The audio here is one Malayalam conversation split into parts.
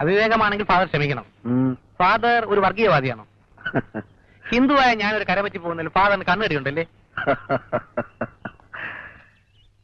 അവിവേകമാണെങ്കിൽ ഫാദർ ക്ഷമിക്കണം. ഫാദർ ഒരു വർഗീയവാദിയാണോ? ഹിന്ദുവായ ഞാനൊരു കരപറ്റി പോകുന്നതിൽ ഫാദറിന് കണ്ണുകടിയുണ്ടല്ലേ?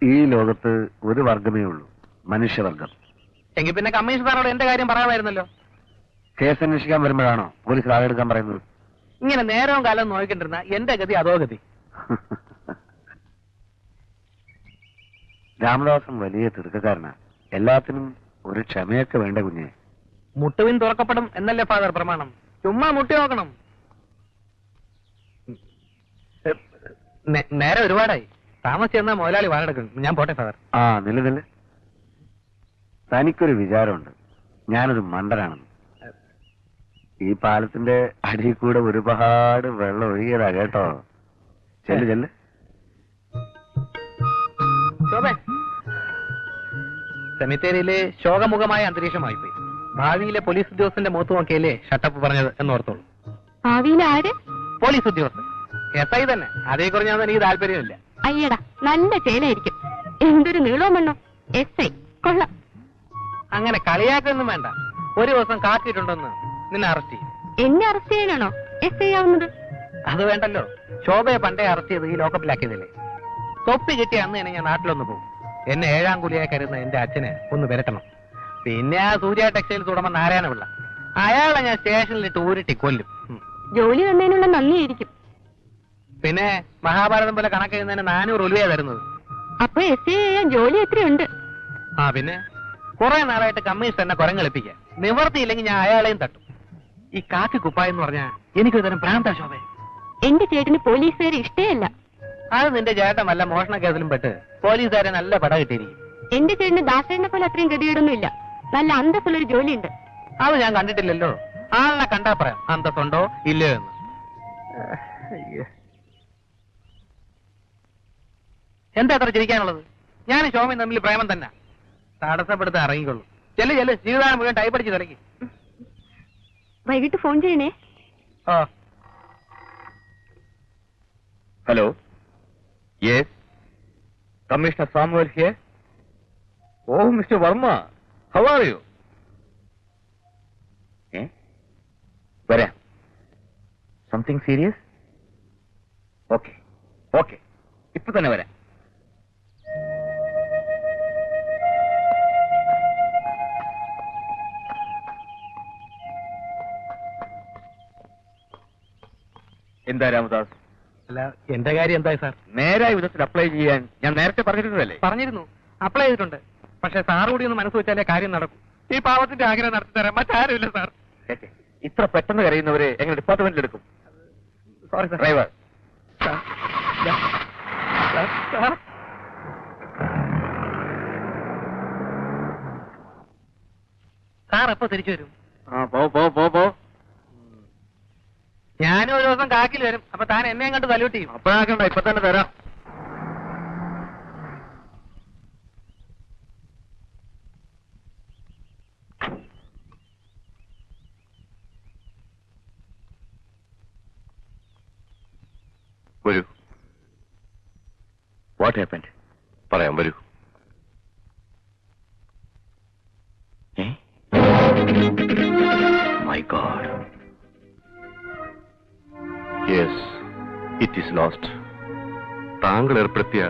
ഈ ലോകത്ത് ഒരു വർഗമേ ഉള്ളൂ, മനുഷ്യവർഗം. എങ്കിൽ പിന്നെ കമ്മീഷണറോട് എന്റെ കാര്യം പറയാമായിരുന്നല്ലോ. കേസ് അന്വേഷിക്കാൻ വരുമ്പോഴാണോ പോലീസ് ആളെടുക്കാൻ പറയുന്നത്? ഇങ്ങനെ നേരവും കാലം നോക്കിണ്ടിരുന്ന എന്റെ ഗതി അതോ ഗതി. രാമദാസൻ വലിയ തിടുക്കക്കാരനാ. എല്ലാത്തിനും ഒരു ക്ഷമയൊക്കെ വേണ്ട കുഞ്ഞെ. മുട്ടുവിൻ തുറക്കപ്പെടും എന്നല്ലേ ഫാദർ പ്രമാണം? ചുമ്മാ മുട്ടി നോക്കണം. നേരെ ഒരുപാടായി. താമസിച്ചെന്നാ മുതലാളി വാഴെടുക്കും. ഞാൻ പോട്ടെ ഫാദർ. നില തനിക്കൊരു വിചാരമുണ്ട്, ഞാനൊരു മണ്ടനാണെന്ന്. ഈ പാലത്തിന്റെ അടിയിൽ കൂടെ ഒരുപാട് വെള്ളം ഒഴുകിയതാ കേട്ടോ. ചെല്ല് ചെല്ല്. സെമിത്തേരിയിലെ ശോകമുഖമായ അന്തരീക്ഷമായിപ്പോയി. ഭാവിയിലെ പോലീസ് ഉദ്യോഗസ്ഥന്റെ മുഖത്ത് നോക്കിയല്ലേ ഷട്ടപ്പ് പറഞ്ഞത് എന്നോർത്തോളൂ. ഭാവിയിലെ ആര്? പോലീസ് ഉദ്യോഗസ്ഥൻ. SI തന്നെ. അതേ കുറിഞ്ഞാൽ എനിക്ക് താല്പര്യമില്ല. അയ്യടാ, നല്ല ചേലായിരിക്കും. എന്തൊരു നീളവും മണ്ണോ. SI കൊള്ളാം. അങ്ങനെ കളിയാക്കൊന്നും വേണ്ട. ഒരു ദിവസം കാത്തിട്ടുണ്ടെന്ന് നിന്നെ അറസ്റ്റ് ചെയ്യും. എന്നെ അറസ്റ്റ് ചെയ്യാനാണോ SI ആവുന്നത്? അത് വേണ്ടല്ലോ. ശോഭയെ പണ്ടേ അറസ്റ്റ് ചെയ്ത് ഈ ലോക്കപ്പിലാക്കിയതല്ലേ. തൊപ്പി കിട്ടിയ അന്ന് തന്നെ ഞാൻ നാട്ടിലൊന്ന് പോകും. എന്നെ 7ാം കൂലിയായി കരുതുന്ന എന്റെ അച്ഛനെ ഒന്ന് വരട്ടണം. പിന്നെ ആ സൂര്യ ടെക്സ്റ്റൈൽസ് ഉടമ നാരായണപിള്ള, അയാളെ ഞാൻ സ്റ്റേഷനിലിട്ട് ഊരിട്ടി കൊല്ലും. ജോലി തന്നതിനുള്ള നന്ദിയായിരിക്കും. പിന്നെ മഹാഭാരതം പോലെ കണക്കെഴുന്നതിന് 400 ഉലുവയാ തരുന്നത്. അപ്പൊ SI ചെയ്യാൻ ജോലി എത്രയുണ്ട്? പിന്നെ കുറെ നാളായിട്ട് കമ്മീഷൻ എന്നെ കുരങ്ങളിപ്പിക്കുക. നിവർത്തിയില്ലെങ്കിൽ ഞാൻ അയാളെയും തട്ടും. ഈ കാക്കി കുപ്പായെന്ന് പറഞ്ഞാൽ എനിക്കൊരു തരം ഭ്രാന്താ ശോഭ. എന്റെ ചേട്ടന് പോലീസുകാരെ ഇഷ്ടമല്ല. അത് നിന്റെ ചേട്ടൻ വല്ല മോഷണ കേസിലും പെട്ട് പോലീസുകാരെ നല്ല പട കിട്ടിയിരിക്കും. എന്റെ ചേട്ടന് ദാസേനെ പോലെ അത്രയും ഗതികേടൊന്നും ഇല്ല. നല്ല അന്തസ്സുള്ളൊരു ജോലിയുണ്ട്. അത് ഞാൻ കണ്ടിട്ടില്ലല്ലോ. ആളിനെ കണ്ടാ പറയാം അന്തസ്സുണ്ടോ ഇല്ലയോ എന്ന്. എന്താ അത്ര ചിരിക്കാനുള്ളത്? ഞാനും ശോഭയും തമ്മിൽ പ്രേമം തന്നെ. തടസ്സപ്പെടുത്താൻ ഇറങ്ങിക്കൊള്ളു. ചെല്ലു ജീവിതം മുഴുവൻ ടൈപ്പടിച്ച് തുടങ്ങി. വൈകിട്ട് ഫോൺ ചെയ്യണേ. Hello, yes, commissioner Samuel here. Oh mister Varma, how are you? വരാം. Something serious? ഓക്കെ ഓക്കെ, ഇപ്പൊ തന്നെ വരാം. എന്താ രാമദാസ്? അല്ല, എന്റെ കാര്യം എന്തായി സാർ? നേരായ വിധത്തിൽ അപ്ലൈ ചെയ്യാൻ ഞാൻ നേരത്തെ പറഞ്ഞിരുന്നതല്ലേ? പറഞ്ഞിരുന്നു, അപ്ലൈ ചെയ്തിട്ടുണ്ട്. പക്ഷെ സാർ കൂടി ഒന്ന് മനസ്സ് വെച്ചാലേ കാര്യം നടക്കും. ഈ പാവത്തിന്റെ ആഗ്രഹം നടത്തി തരാൻ മറ്റാരുമില്ല സാർ. ഇത്ര പെട്ടെന്ന് കരയുന്നവരെ എങ്ങനെ ഡിപ്പാർട്ട്മെന്റിൽ എടുക്കും? Sorry sir. ഡ്രൈവർ, സാർ എപ്പോ തിരിച്ചു വരും? പോ. ഞാനും ഒരു ദിവസം കാക്കിൽ വരും. അപ്പൊ താൻ എന്നെ കണ്ട് സല്യൂട്ട് ചെയ്യും. അപ്പോഴാക്കണ്ട, ഇപ്പൊ തന്നെ തരാം. വരൂ. What happened? പറയാം, വരൂ. My God. Yes, it is lost. താങ്കൾ ഏർപ്പെടുത്തിയ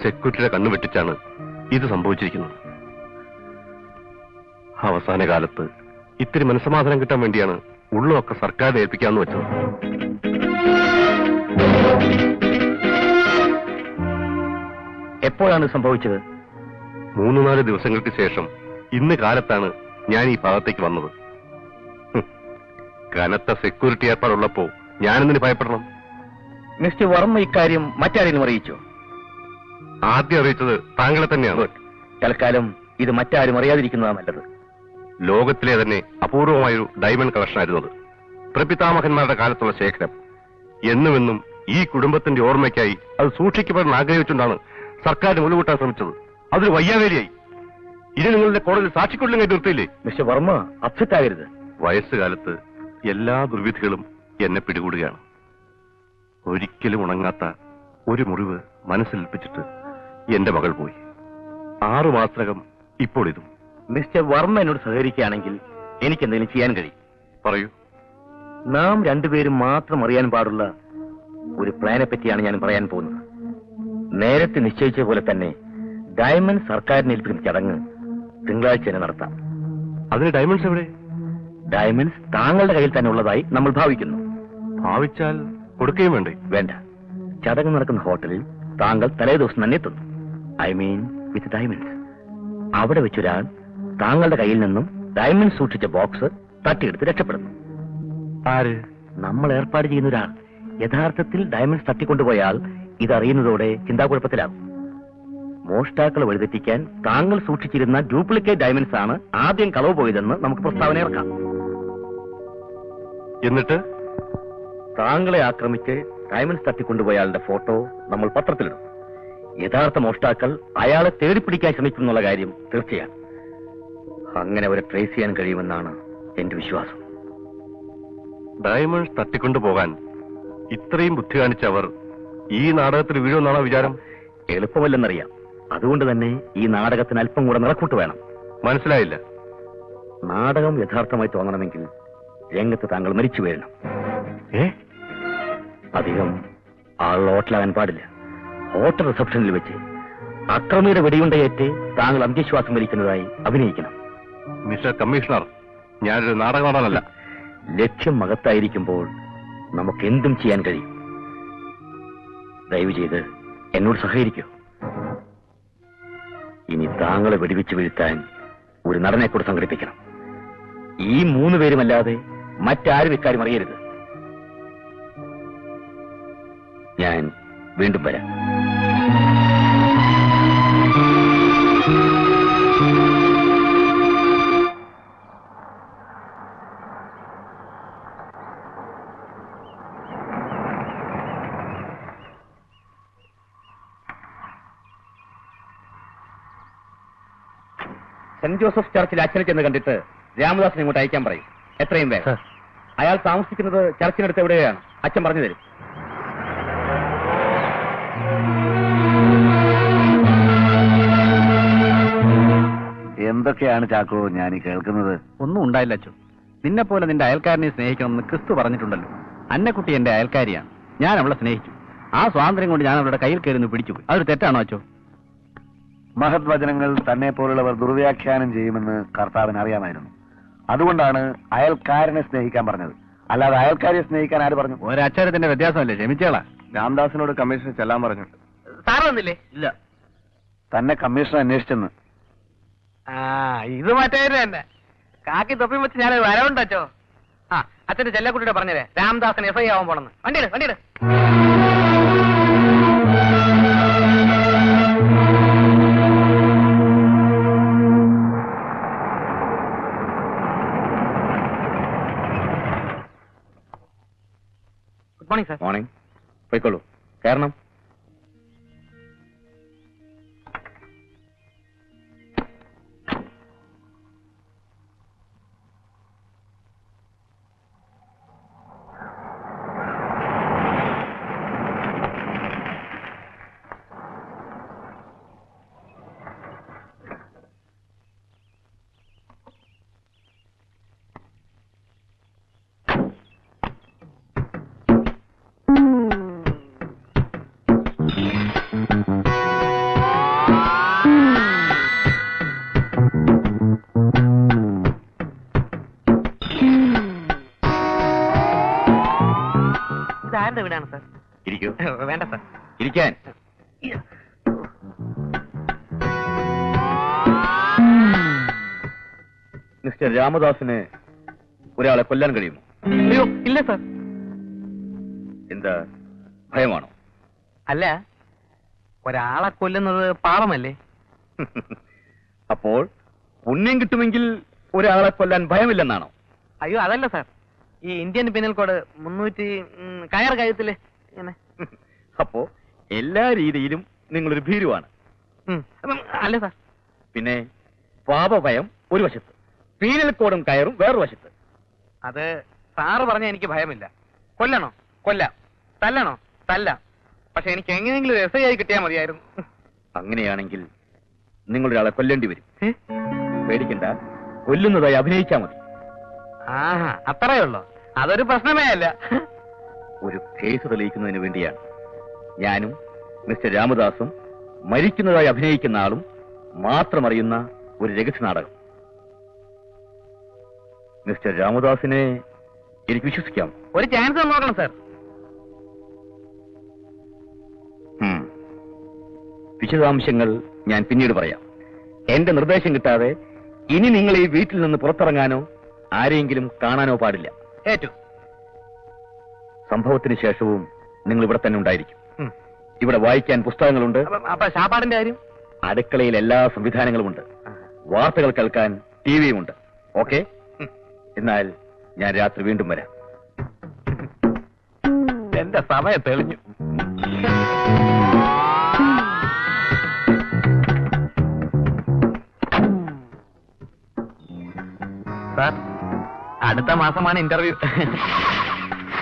സെക്യൂരിറ്റിയുടെ കണ്ണു വെട്ടിച്ചാണ് ഇത് സംഭവിച്ചിരിക്കുന്നത്. അവസാന കാലത്ത് ഇത്തിരി മനസ്സമാധാനം കിട്ടാൻ വേണ്ടിയാണ് ഉള്ളതൊക്കെ സർക്കാരിനെ ഏൽപ്പിക്കാന്ന് വെച്ചത്. എപ്പോഴാണ് സംഭവിച്ചത്? 3-4 ദിവസങ്ങൾക്ക് ശേഷം ഇന്ന് കാലത്താണ് ഞാൻ ഈ ഭാഗത്തേക്ക് വന്നത്. കനത്ത സെക്യൂരിറ്റി ഏർപ്പാടുള്ളപ്പോ ഞാനെന്തിന് ഭയപ്പെടണം? മിസ്റ്റർ വർമ്മ ഇക്കാര്യം മറ്റാരെങ്കിലും അറിയിച്ചോ? ആദ്യം അറിയിച്ചത് താങ്കളെ തന്നെയാണ്. തൽക്കാലം ഇത് മറ്റാരും അറിയാതിരിക്കുന്നതാണ് നല്ലത്. ലോകത്തിലെ തന്നെ അപൂർവമായൊരു ഡയമണ്ട് കളക്ഷൻ ആയിരുന്നത്. പ്രപിതാമഹന്മാരുടെ കാലത്തുള്ള ശേഖരം. എന്നുമെന്നും ഈ കുടുംബത്തിന്റെ ഓർമ്മയ്ക്കായി അത് സൂക്ഷിക്കപ്പെടാൻ ആഗ്രഹിച്ചുകൊണ്ടാണ് സർക്കാരിന് മുഴുകൂട്ടാൻ ശ്രമിച്ചത്. അതൊരു വയ്യാവേലിയായി. ഇത് നിങ്ങളുടെ കോടതിയിൽ സാക്ഷിക്കൊള്ളും കയറ്റി നിർത്തിയില്ലേ? മിസ്റ്റർ വർമ്മ, അപ്സെറ്റ് ആകരുത്. വയസ്സുകാലത്ത് എല്ലാ ദുർവിധികളും എന്നെ പിടികൂടുകയാണ്. ഒരിക്കലും ഉണങ്ങാത്ത ഒരു മുറിവ് മനസ്സിലേൽപ്പിച്ചിട്ട് എന്റെ മകൾ പോയി. 6 മാസത്തിനകം ഇപ്പോൾ ഇതും. മിസ്റ്റർ വർമ്മ എന്നോട് സഹകരിക്കുകയാണെങ്കിൽ എനിക്ക് എന്തെങ്കിലും ചെയ്യാൻ കഴിയും. പറയൂ. നാം രണ്ടുപേരും മാത്രം അറിയാൻ പാടുള്ള ഒരു പ്ലാനെ പറ്റിയാണ് ഞാൻ പറയാൻ പോകുന്നത്. നേരത്തെ നിശ്ചയിച്ച പോലെ തന്നെ ഡയമണ്ട് സർക്കാരിനെ ഏൽപ്പിക്കുന്ന ചടങ്ങ് തിങ്കളാഴ്ച തന്നെ നടത്താം. അതിന് ഡയമണ്ട്സ് എവിടെ? ഡയമണ്ട്സ് താങ്കളുടെ കയ്യിൽ തന്നെ ഉള്ളതായി നമ്മൾ ഭാവിക്കുന്നു. ഭാവിച്ചാൽ കൊടുക്കുകയും വേണ്ടേ? വേണ്ട. ചടങ്ങ് നടക്കുന്ന ഹോട്ടലിൽ താങ്കൾ തലേ ദിവസം തന്നെ എത്തുന്നു. I mean with diamonds. അവിടെ വെച്ചൊരാൾ താങ്കളുടെ കയ്യിൽ നിന്നും ഡയമണ്ട് സൂക്ഷിച്ച ബോക്സ് തട്ടിയെടുത്ത് രക്ഷപ്പെടുന്നു. ആര്? നമ്മൾ ഏർപ്പാട് ചെയ്യുന്ന ഒരാൾ. യഥാർത്ഥത്തിൽ ഡയമണ്ട്സ് തട്ടിക്കൊണ്ടുപോയാൽ ഇതറിയുന്നതോടെ ചിന്താക്കുഴപ്പത്തിലാകും. മോഷ്ടാക്കളെ വഴിതെറ്റിക്കാൻ താങ്കൾ സൂക്ഷിച്ചിരുന്ന ഡ്യൂപ്ലിക്കേറ്റ് ഡയമണ്ട്സ് ആണ് ആദ്യം കളവ് പോയതെന്ന് നമുക്ക് പ്രസ്താവന ഇറക്കാം. എന്നിട്ട് താങ്കളെ ആക്രമിച്ച് ഡയമണ്ട്സ് തട്ടിക്കൊണ്ടുപോയാളുടെ ഫോട്ടോ നമ്മൾ പത്രത്തിലിടും. യഥാർത്ഥ മോഷ്ടാക്കൾ അയാളെ തേടിപ്പിടിക്കാൻ ശ്രമിക്കുന്നുള്ള കാര്യം തീർച്ചയാണ്. അങ്ങനെ അവരെ ട്രേസ് ചെയ്യാൻ കഴിയുമെന്നാണ് എന്റെ വിശ്വാസം. ഡയമണ്ട്സ് തട്ടിക്കൊണ്ടുപോകാൻ ഇത്രയും ബുദ്ധി കാണിച്ച അവർ ഈ നാടകത്തിൽ വീഴുമെന്നാണോ വിചാരം? എളുപ്പമല്ലെന്നറിയാം. അതുകൊണ്ട് തന്നെ ഈ നാടകത്തിന് അല്പം കൂടെ നിറക്കൂട്ട് വേണം. മനസ്സിലായില്ല. നാടകം യഥാർത്ഥമായി തോന്നണമെങ്കിൽ രംഗത്ത് താങ്കൾ മരിച്ചു വീഴണം. അധികം ആൾ ഹോട്ടലാകാൻ പാടില്ല. ഹോട്ടൽ റിസപ്ഷനിൽ വെച്ച് അക്രമിയുടെ വെടിയുണ്ടയേറ്റ് താങ്കൾ അന്ത്യശ്വാസം വലിക്കുന്നതായി അഭിനയിക്കണം. മിസ്റ്റർ കമ്മീഷണർ, ഞാനൊരു നാടകമാണല്ല. ലക്ഷ്യം മഹത്തായിരിക്കുമ്പോൾ നമുക്ക് എന്തും ചെയ്യാൻ കഴിയും. ദയവ് ചെയ്ത് എന്നോട് സഹകരിക്കൂ. ഇനി താങ്കളെ വെടിവെച്ച് വീഴ്ത്താൻ ഒരു നടനെ കൂടെ സംഘടിപ്പിക്കണം. ഈ 3 പേരുമല്ലാതെ മറ്റാരും ഇക്കാര്യം അറിയരുത്. ഞാൻ വീണ്ടും വരാം. സെന്റ് ജോസഫ് ചർച്ചിൽ അച്ഛനെ ചെന്ന് കണ്ടിട്ട് രാമദാസിനെ ഇങ്ങോട്ട് അയക്കാൻ പറയും. എത്രയും വേഗം. അയാൾ താമസിക്കുന്നത് ചർച്ചിനടുത്ത് എവിടെയാണ്? അച്ഛൻ പറഞ്ഞു തരും. എന്തൊക്കെയാണ് ചാക്കോ ഞാൻ കേൾക്കുന്നത്? ഒന്നും ഉണ്ടായില്ല അച്ഛോ. നിന്നെ പോലെ നിന്റെ അയൽക്കാരനെ സ്നേഹിക്കണമെന്ന് ക്രിസ്തു പറഞ്ഞിട്ടുണ്ടല്ലോ. അന്നക്കുട്ടി എന്റെ അയൽക്കാരിയാണ്. ഞാൻ അവളെ സ്നേഹിച്ചു. ആ സ്വാതന്ത്ര്യം കൊണ്ട് ഞാൻ അവളുടെ കയ്യിൽ കയറി പിടിച്ചുപോയി. അതൊരു തെറ്റാണോ അച്ഛോ? മഹത് വചനങ്ങൾ തന്നെ പോലുള്ളവർ ദുർവ്യാഖ്യാനം ചെയ്യുമെന്ന് കർത്താവിന് അറിയാമായിരുന്നു. അതുകൊണ്ടാണ് അയൽക്കാരനെ സ്നേഹിക്കാൻ പറഞ്ഞത്. അല്ലാതെ അയൽക്കാരെ സ്നേഹിക്കാൻ ആര് പറഞ്ഞു? ഒരക്ഷരത്തിന്റെ വ്യത്യാസമല്ലേ. ക്ഷമിച്ചേളാ. രാംദാസിനോട് കമ്മീഷണർ ചെല്ലാൻ പറഞ്ഞിട്ട്. സാറ് വന്നില്ലേ? ഇല്ല. തന്നെ കമ്മീഷണർ അന്വേഷിച്ചെന്ന്. ഇത് മറ്റേ തന്നെ. കാക്കി തൊപ്പി വെച്ച് ഞാൻ വരവുണ്ടോ? അച്ഛന്റെ ചെല്ലക്കുട്ടിയുടെ പറഞ്ഞേ രാംദാസൻ FI ആവാൻ പോണെന്ന്. വണ്ടിയിട്. Good morning sir. മോർണിംഗ്. പോയിക്കോളൂ. കാരണം സാറിന്റെ വീടാണ് സാർ. ഇരിക്കൂ. വേണ്ട സാർ. ഇരിക്കാൻ. മിസ്റ്റർ രാമദാസിന് ഒരാളെ കൊല്ലാൻ കഴിയുമോ? അയ്യോ ഇല്ല സാർ. എന്താ, ഭയമാണോ? അല്ല, ഒരാളെ കൊല്ലുന്നത് പാപമല്ലേ? അപ്പോൾ പുണ്യം കിട്ടുമെങ്കിൽ ഒരാളെ കൊല്ലാൻ ഭയമില്ലെന്നാണോ? അയ്യോ അതല്ല സാർ. ഈ ഇന്ത്യൻ പിനൽ കോഡ് 300 കയർ കഴുത്തില് ഇങ്ങനെ. അപ്പോ എല്ലാ രീതിയിലും നിങ്ങളൊരു ഭീരുവാണ്. അല്ല സാർ. പിന്നെ പാപഭയം ഒരു വശത്ത്, പീനൽ കോഡും കയറും വേറൊരു വശത്ത്. അത് സാറ് പറഞ്ഞ എനിക്ക് ഭയമില്ല. കൊല്ലണോ കൊല്ലാം, തല്ലണോ തല്ലാം. പക്ഷെ എനിക്ക് എങ്ങനെയെങ്കിലും SI ആയി കിട്ടിയാൽ മതിയായിരുന്നു. അങ്ങനെയാണെങ്കിൽ നിങ്ങളൊരാളെ കൊല്ലേണ്ടി വരും. പേടിക്കണ്ട, കൊല്ലുന്നതായി അഭിനയിച്ചാൽ മതി. ആഹാ, അത്രേ ഉള്ളൂ. അതൊരു പ്രശ്നമേ അല്ല. ഒരു കേസ് തെളിയിക്കുന്നതിന് വേണ്ടിയാണ് ഞാനും മിസ്റ്റർ രാമദാസും മരിക്കുന്നതായി അഭിനയിക്കുന്ന ആളും മാത്രം അറിയുന്ന ഒരു രഹസ്യ നാടകം. മിസ്റ്റർ രാമദാസിനെ എനിക്ക് വിശ്വസിക്കാം. ഒരു ചാൻസ് നോക്കണം സാർ. വിശദാംശങ്ങൾ ഞാൻ പിന്നീട് പറയാം. എന്റെ നിർദ്ദേശം കിട്ടാതെ ഇനി നിങ്ങൾ ഈ വീട്ടിൽ നിന്ന് പുറത്തിറങ്ങാനോ ആരെയെങ്കിലും കാണാനോ പാടില്ല. ഏറ്റു. സംഭവത്തിന് ശേഷവും നിങ്ങൾ ഇവിടെ തന്നെ ഉണ്ടായിരിക്കും. ഇവിടെ വായിക്കാൻ പുസ്തകങ്ങളുണ്ട്. അപ്പൊ ശാപ്പാടിന്റെ കാര്യം? അടുക്കളയിൽ എല്ലാ സംവിധാനങ്ങളുമുണ്ട്. വാർത്തകൾ കേൾക്കാൻ ടിവിയും ഉണ്ട്. ഓക്കെ, എന്നാൽ ഞാൻ രാത്രി വീണ്ടും വരാം. എന്റെ സമയം തെളിഞ്ഞു. സാർ, അടുത്ത മാസമാണ് ഇന്റർവ്യൂ.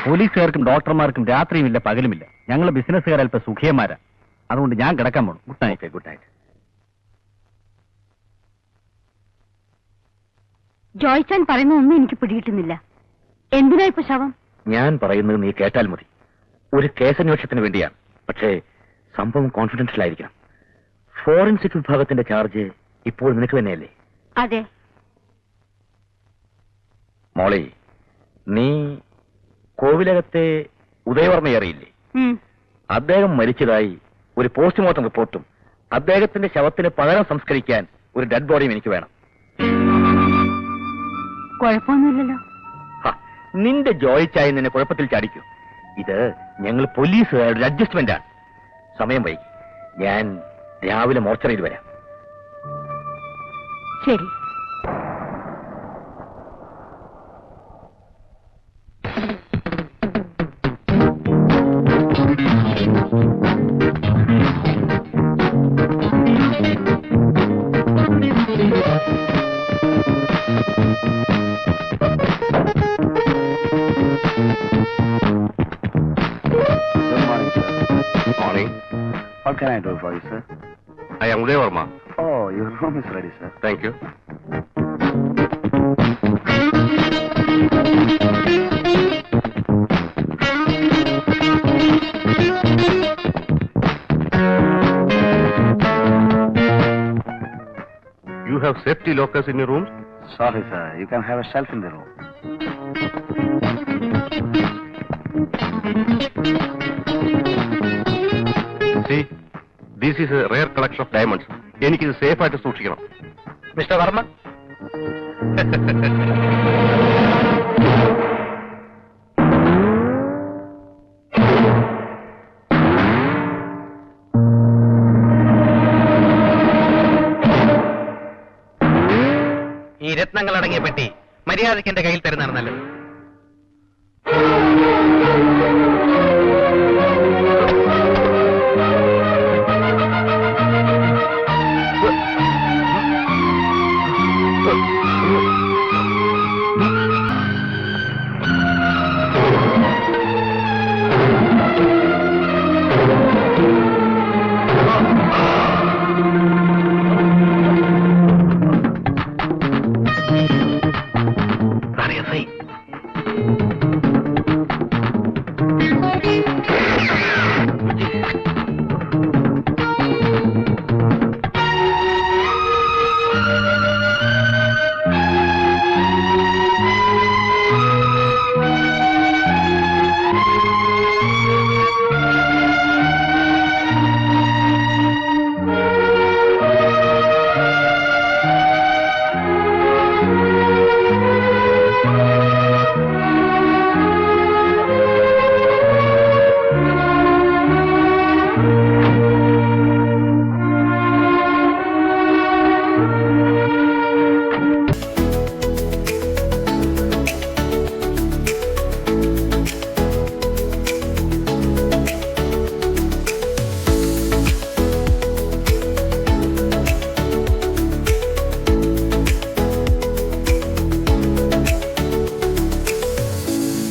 പോലീസുകാർക്കും ഡോക്ടർമാർക്കും രാത്രിയുമില്ല പകലുമില്ല. ഞങ്ങൾ ബിസിനസ്സുകാർ അല്പ സുഖിയന്മാരാ. അതുകൊണ്ട് ഞാൻ കിടക്കാൻ പോണു. Good night. Good night. Joychan പറയുന്ന ഒന്നും എനിക്ക് പിടികിട്ടുന്നില്ല. എന്തിനാ ഇപ്പൊ ശവം? ഞാൻ പറയുന്നത് നീ കേട്ടാൽ മതി. ഒരു കേസന്വേഷണത്തിന് വേണ്ടിയാണ്. പക്ഷേ സംഭവം കോൺഫിഡൻഷ്യൽ ആയിരിക്കണം. ഫോറൻസിക് വിഭാഗത്തിന്റെ ചാർജ് ഇപ്പോൾ നിനക്ക് തന്നെയല്ലേ? അതെ. മോളെ, നീ കോവിലകത്തെ ഉദയവർമ്മയെ അറിയില്ലേ? അദ്ദേഹം മരിച്ചതായി ഒരു പോസ്റ്റ്മോർട്ടം റിപ്പോർട്ടും അദ്ദേഹത്തിന്റെ ശവത്തിന് പകരം സംസ്കരിക്കാൻ ഒരു ഡെഡ് ബോഡിയും എനിക്ക് വേണം. കുഴപ്പമൊന്നുമില്ലല്ലോ. നിന്റെ ജോയിച്ചായി നിന്നെ കുഴപ്പത്തിൽ ചാടിക്കൂ. ഇത് ഞങ്ങൾ പോലീസുകാരുടെ അഡ്ജസ്റ്റ്മെന്റ് ആണ്. സമയം വൈകി. ഞാൻ രാവിലെ മോർച്ചറിയിൽ വരാം. ശരി. What can I do for you, sir? I am Uday Verma. Oh, your room is ready, sir. Thank you. You have safety lockers in your rooms? Sorry, sir. You can have a shelf in the room. See, this is a rare collection of diamonds. എനിക്കിത് സേഫ് ആയിട്ട് സൂക്ഷിക്കണം. മിസ്റ്റർ വർമ്മ, ഈ രത്നങ്ങൾ അടങ്ങിയ പെട്ടി മര്യാദയ്ക്ക് എന്റെ കയ്യിൽ തരുന്നതാണ് നല്ലത്.